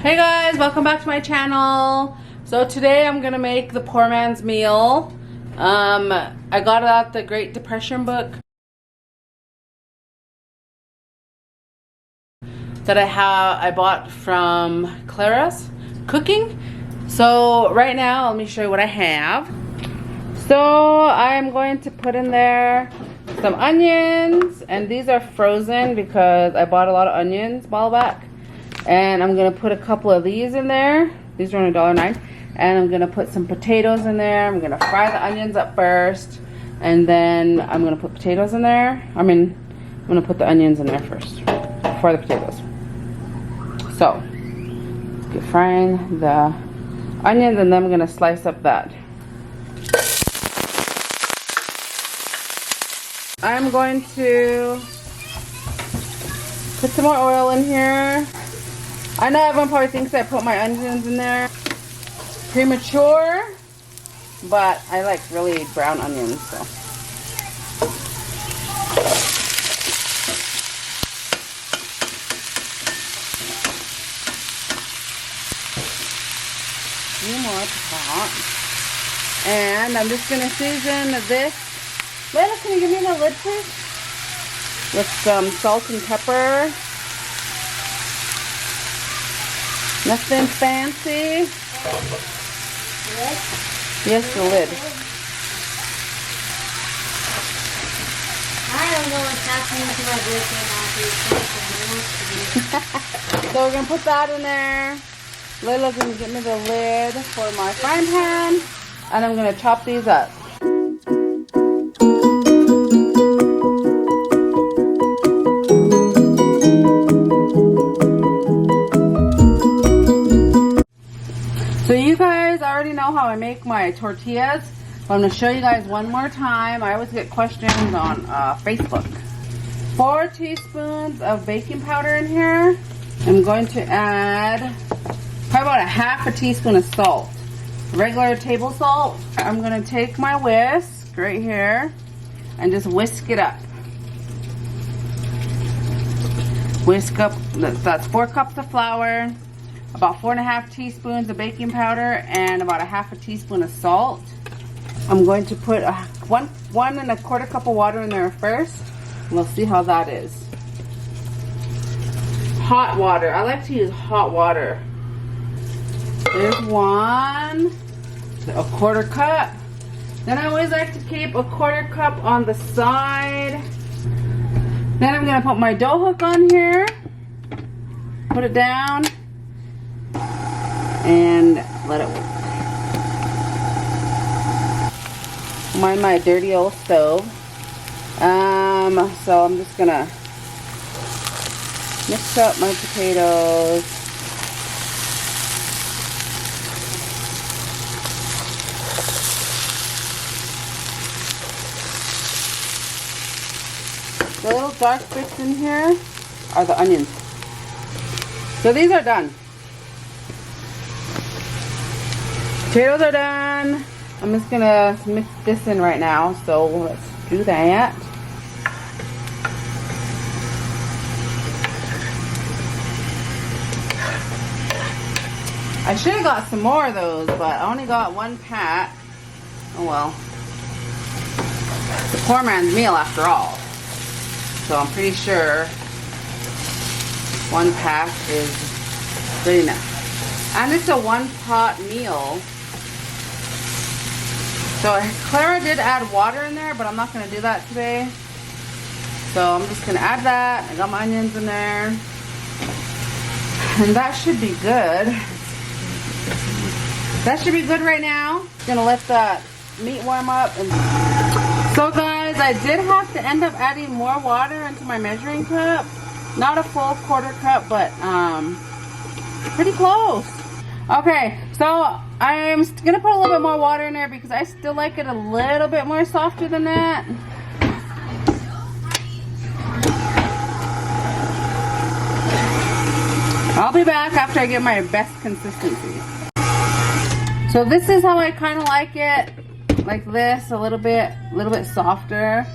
Hey guys, welcome back to my channel. So today I'm gonna make the poor man's meal. I got it out the Great Depression book that I bought from Claras Cooking. So right now, let me show you what I have. So I'm going to put in there some onions, and these are frozen because I bought a lot of onions a while back. And I'm gonna put a couple of these in there. These are only $1.09. And I'm gonna put some potatoes in there. I'm gonna fry the onions up first, and then I'm gonna put potatoes in there. I'm gonna put the onions in there first before the potatoes. So let's get frying the onions, and then I'm gonna slice up that. I'm going to put some more oil in here. I know everyone probably thinks I put my onions in there premature, but I like really brown onions, so. A few more pot. And I'm just gonna season this. Layla, can you give me the lid, please? With some salt and pepper. Nothing fancy. Yes, the lid. I don't know what's happening to my birthday now. So we're gonna put that in there. Layla's gonna get me the lid for my frying pan, and I'm gonna chop these up. So you guys already know how I make my tortillas, but I'm going to show you guys one more time. I always get questions on Facebook. 4 teaspoons of baking powder in here. I'm going to add probably about a half a teaspoon of salt, regular table salt. I'm going to take my whisk right here and just whisk it up. Whisk up, that's 4 cups of flour, about 4.5 teaspoons of baking powder, and about a half a teaspoon of salt. I'm going to put 1 1/4 cup of water in there first. We'll see how that is. Hot water. I like to use hot water. There's 1, a 1/4 cup. Then I always like to keep a 1/4 cup on the side. Then I'm going to put my dough hook on here. Put it down. And let it work. Mind my dirty old stove. So I'm just gonna mix up my potatoes. The little dark bits in here are the onions. So these are done. Potatoes are done. I'm just gonna mix this in right now, so let's do that. I should have got some more of those, but I only got 1 pack. Oh well. It's a poor man's meal after all. So I'm pretty sure 1 pack is good enough. And it's a 1-pot meal. So Clara did add water in there, but I'm not going to do that today. So I'm just going to add that. I got my onions in there. And that should be good. That should be good right now. Going to let that meat warm up. So guys, I did have to end up adding more water into my measuring cup. Not a full 1/4 cup, but pretty close. Okay, so I'm gonna put a little bit more water in there because I still like it a little bit more softer than that. I'll be back after I get my best consistency. So this is how I kind of like it, like this, a little bit softer.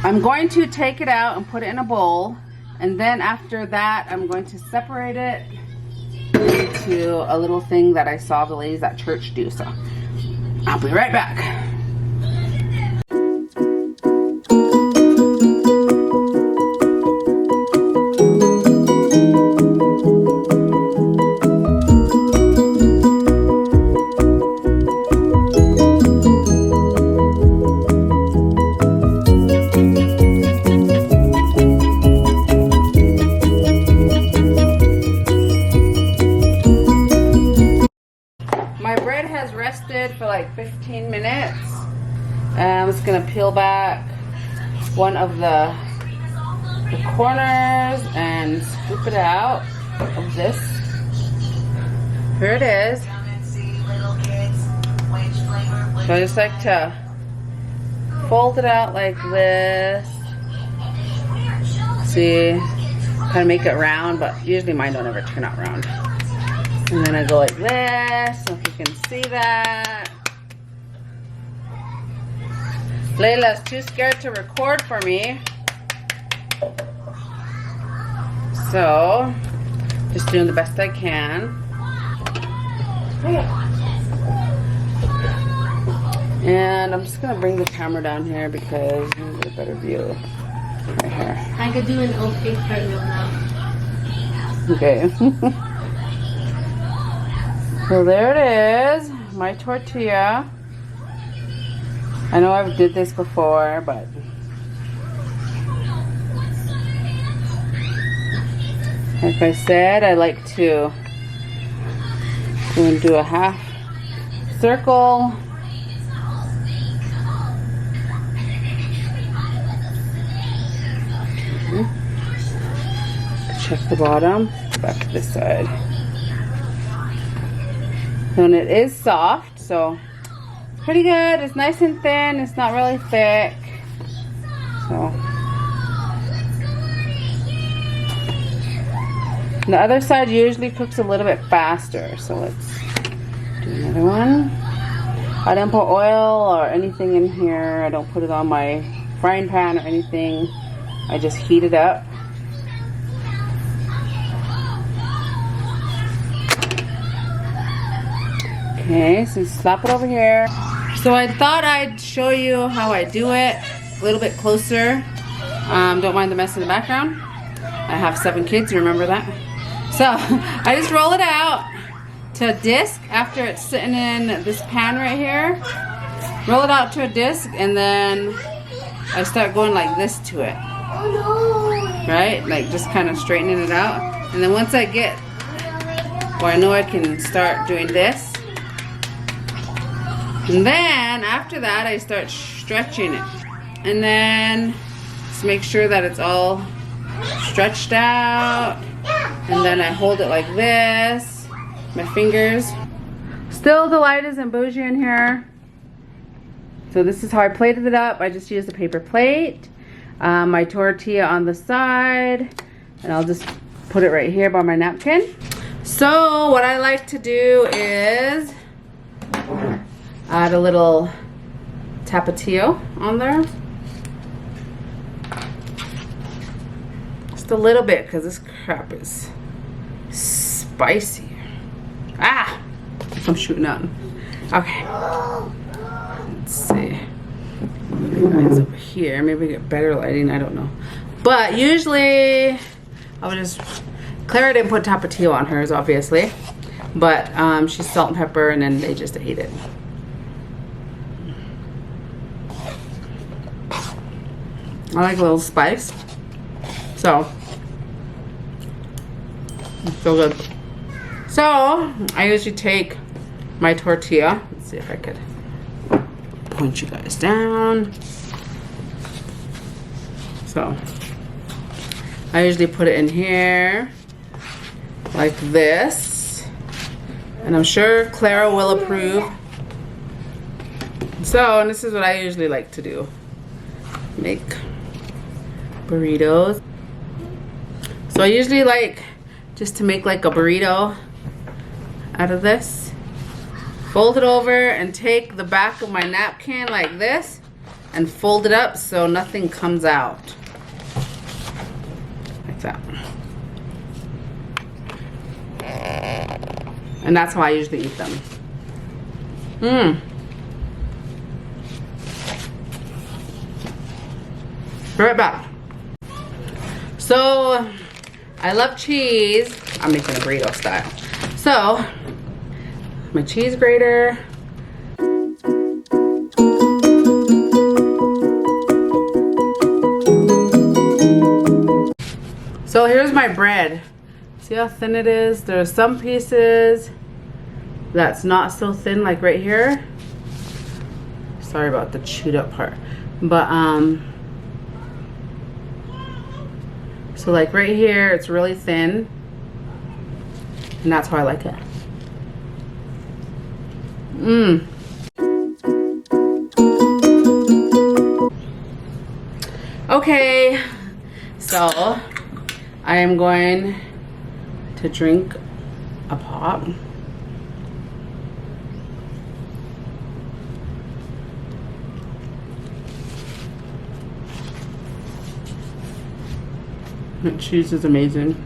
I'm going to take it out and put it in a bowl, and then after that I'm going to separate it into to a little thing that I saw the ladies at church do. So I'll be right back. For like 15 minutes. I'm just gonna peel back one of the corners and scoop it out of this. Here it is. So I just like to fold it out like this. See, kind of make it round, but usually mine don't ever turn out round. And then I go like this, so if you can see that. Layla's too scared to record for me. So, just doing the best I can. And I'm just gonna bring the camera down here because you can get a better view right here. I could do an okay cartwheel now. Okay. So there it is, my tortilla. I know I've did this before, but like I said, I like to go and do a half circle. Check the bottom, back to this side. And it is soft, so pretty good. It's nice and thin. It's not really thick. So the other side usually cooks a little bit faster. So let's do another one. I don't put oil or anything in here. I don't put it on my frying pan or anything. I just heat it up. Okay, so slap it over here. So I thought I'd show you how I do it a little bit closer. Don't mind the mess in the background. I have 7 kids, you remember that? So I just roll it out to a disc after it's sitting in this pan right here. Roll it out to a disc and then I start going like this to it. Right? Like just kind of straightening it out. And then once I get where I know I can start doing this, and then after that I start stretching it. And then just make sure that it's all stretched out. And then I hold it like this, my fingers. Still the light isn't bougie in here. So this is how I plated it up. I just used a paper plate. My tortilla on the side. And I'll just put it right here by my napkin. So what I like to do is add a little tapatio on there. Just a little bit because this crap is spicy. Ah! I'm shooting out. Okay. Let's see. Mine's over here. Maybe we get better lighting. I don't know. But usually I would just... Clara didn't put tapatio on hers, obviously. But she's salt and pepper and then they just ate it. I like a little spice. So, it's so good. So, I usually take my tortilla. Let's see if I could point you guys down. So, I usually put it in here like this. And I'm sure Clara will approve. So, and this is what I usually like to do. Make burritos. So I usually like just to make like a burrito out of this. Fold it over and take the back of my napkin like this and fold it up so nothing comes out. Like that. And that's how I usually eat them. Mmm. Right back. So, I love cheese. I'm making a burrito style. So, my cheese grater. So here's my bread. See how thin it is? There's some pieces that's not so thin, like right here. Sorry about the chewed up part. But so like right here, it's really thin. And that's how I like it. Mmm. Okay, so I am going to drink a pop. The cheese is amazing.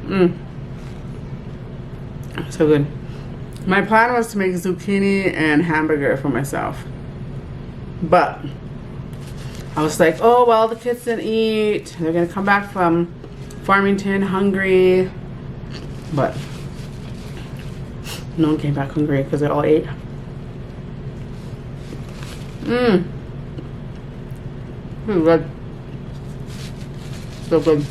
So good. My plan was to make zucchini and hamburger for myself, but I was like, oh well, the kids didn't eat. They're gonna come back from Farmington hungry, but no one came back hungry because they all ate. Good. So good.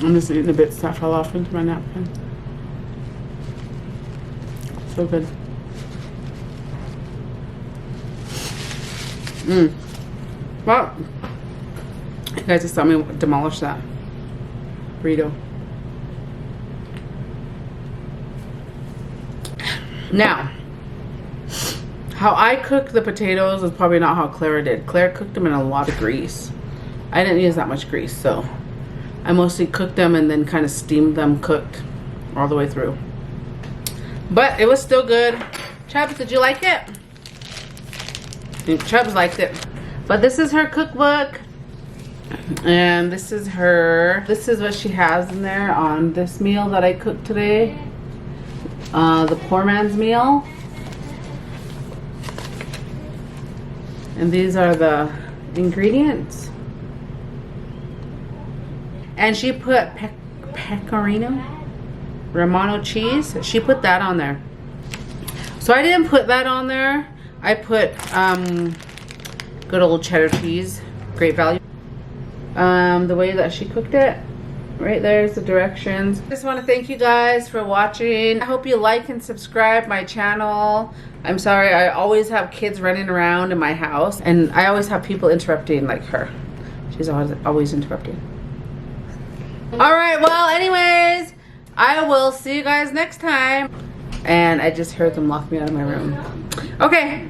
I'm just eating the bits that fell off into my napkin. So good. Well, you guys just saw me demolish that burrito. Now, how I cook the potatoes is probably not how Clara did. Claire cooked them in a lot of grease. I didn't use that much grease, so I mostly cooked them and then kind of steamed them cooked all the way through. But it was still good. Chubbs, did you like it? And Chubbs liked it. But this is her cookbook. And this is what she has in there on this meal that I cooked today. The Poormans meal. And these are the ingredients. And she put pecorino romano cheese. She put that on there. So I didn't put that on there. I put good old cheddar cheese, great value. The way that she cooked it, right there's the directions. I just want to thank you guys for watching. I hope you like and subscribe my channel. I'm sorry, I always have kids running around in my house, and I always have people interrupting, like her. She's always interrupting. Alright, well, anyways, I will see you guys next time. And I just heard them lock me out of my room. Okay,